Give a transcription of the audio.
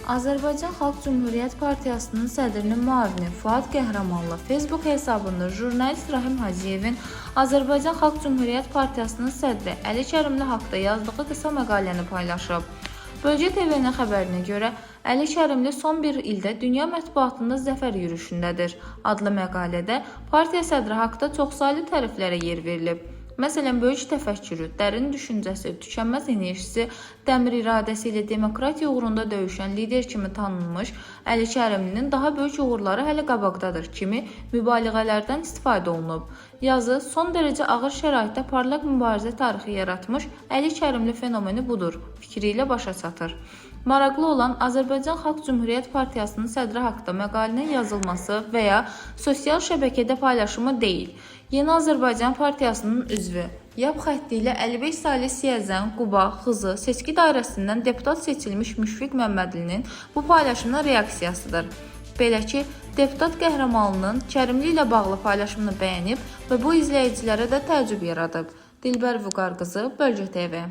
Azərbaycan Xalq Cümhuriyyət Partiyasının sədrinin müavini Fuad Qəhrəmanlı Facebook hesabında jurnalist Rahim Hacıyevin Azərbaycan Xalq Cümhuriyyət Partiyasının sədri Əli Kərimli haqda yazdığı qısa məqaləni paylaşıb. Bölgə TV-nin xəbərinə görə Əli Kərimli son bir ildə dünya mətbuatında zəfər yürüşündədir. Adlı məqalədə partiya sədri haqda çoxsaylı təriflərə yer verilib. Məsələn, böyük təfəkkürü, dərin düşüncəsi, tükənməz enerjisi, dəmir iradəsi ilə demokratiya uğrunda döyüşən lider kimi tanınmış Əli Kərimlinin daha böyük uğurları hələ qabaqdadır kimi mübaliğələrdən istifadə olunub. Yazı son dərəcə ağır şəraitdə parlaq mübarizə tarixi yaratmış Əli Kərimli fenomeni budur fikri ilə başa çatır. Maraqlı olan Azərbaycan Xalq Cümhuriyyət Partiyasının sədri haqda məqalənin yazılması və ya sosial şəbəkədə paylaşımı deyil. Yeni Azərbaycan Partiyasının üzvü, YAP xətti ilə 55 saylı Siyəzən, Quba, Xızı seçki dairəsindən deputat seçilmiş Müşfiq Məmmədlinin bu paylaşımına reaksiyasıdır. Belə ki, deputat Qəhrəmanlının Kərimli ilə bağlı paylaşımını bəyənib və bu izləyicilərə də təəccüb yaradıb. Dilbər Vüqar qızı, Bölgə TV.